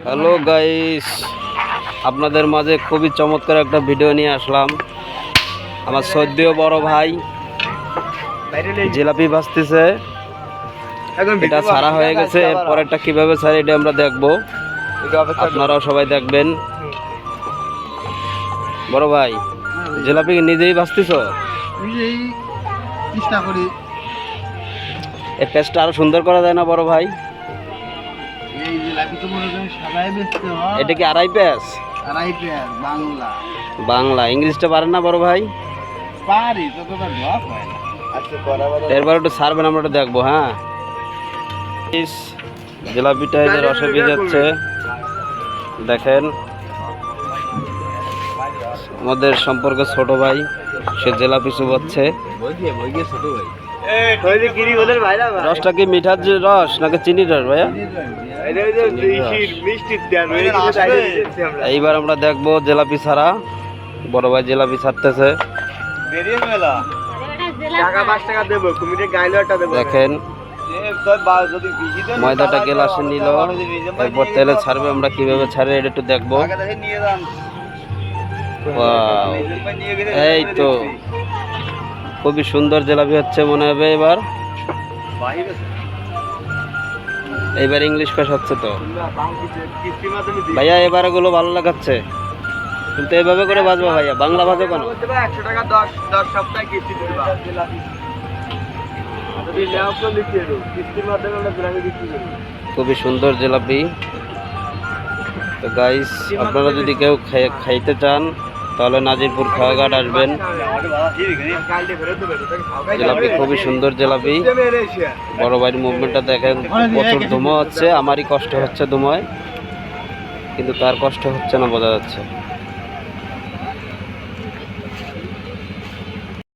Hello guys, আপনাদের মাঝে খুবই চমৎকার একটা ভিডিও নিয়ে আসলাম। আমার সদ্য বড় ভাই জিলাপি ভাজতেছে, এটা ছাড়া হয়ে গেছে। এরপরেরটা কিভাবে ছাড়ে এটা আমরা দেখবো, আপনারাও সবাই দেখবেন। বড় ভাই, জিলাপি নিজেই ভাজতেছ? নিজেই চেষ্টা করি। এই পেস্টটা আরো সুন্দর করা যায় না বড় ভাই? এই জিলাপি তো মনে করেন সাদাই বেচতে হয়। এটা কি আড়াই পেঁয়াজ? আড়াই পেঁয়াজ বাংলা। বাংলা, ইংলিশটা পারেন না বড় ভাই? পারি, ততটা ঢপ হয় না। আচ্ছা বরাবর এরপর একটু ছাড়বেন, আমরা একটু দেখবো। হ্যাঁ, জিলাপিটা এই যে রসে ভিজাচ্ছে, দেখেন। আমাদের সম্পর্কে ছোট ভাই, সে জিলাপি চুবাচ্ছে। রসটা কি মিঠার যে রস নাকি চিনির রস ভাইয়া? এইবার আমরা দেখবো জিলাপি ছাড়া। বড় ভাই জিলাপি ছাড়তেছে, দেখেন। ময়দাটা গ্লাসে নিল, এরপর তেলে ছাড়বে। আমরা কিভাবে ছাড়ে এটা একটু দেখবো। ওয়াও, এই তো খুবই সুন্দর জিলাপি হচ্ছে মনে হবে। এইবার ইংলিশ পেশ হচ্ছে তো ভাইয়া, এবার এগুলো ভালো লাগাচ্ছে, কিন্তু এভাবে করে বাজবো ভাইয়া। বাংলা বাজো কেন? 100 টাকা 10 সপ্তাহে কিস্তি দিবা। খুবই সুন্দর জিলাপি। তো গাইস, আপনারা যদি কেউ খাইতে চান তাহলে নাজিরপুর খাওয়াঘাট আসবেন। জিলাপি খুবই সুন্দর জিলাপি। বড় ভাইয়ের মুভমেন্টটা দেখেন, প্রচুর ধুমো হচ্ছে। আমারই কষ্ট হচ্ছে ধুমোয়, কিন্তু তার কষ্ট হচ্ছে না, বোঝা যাচ্ছে।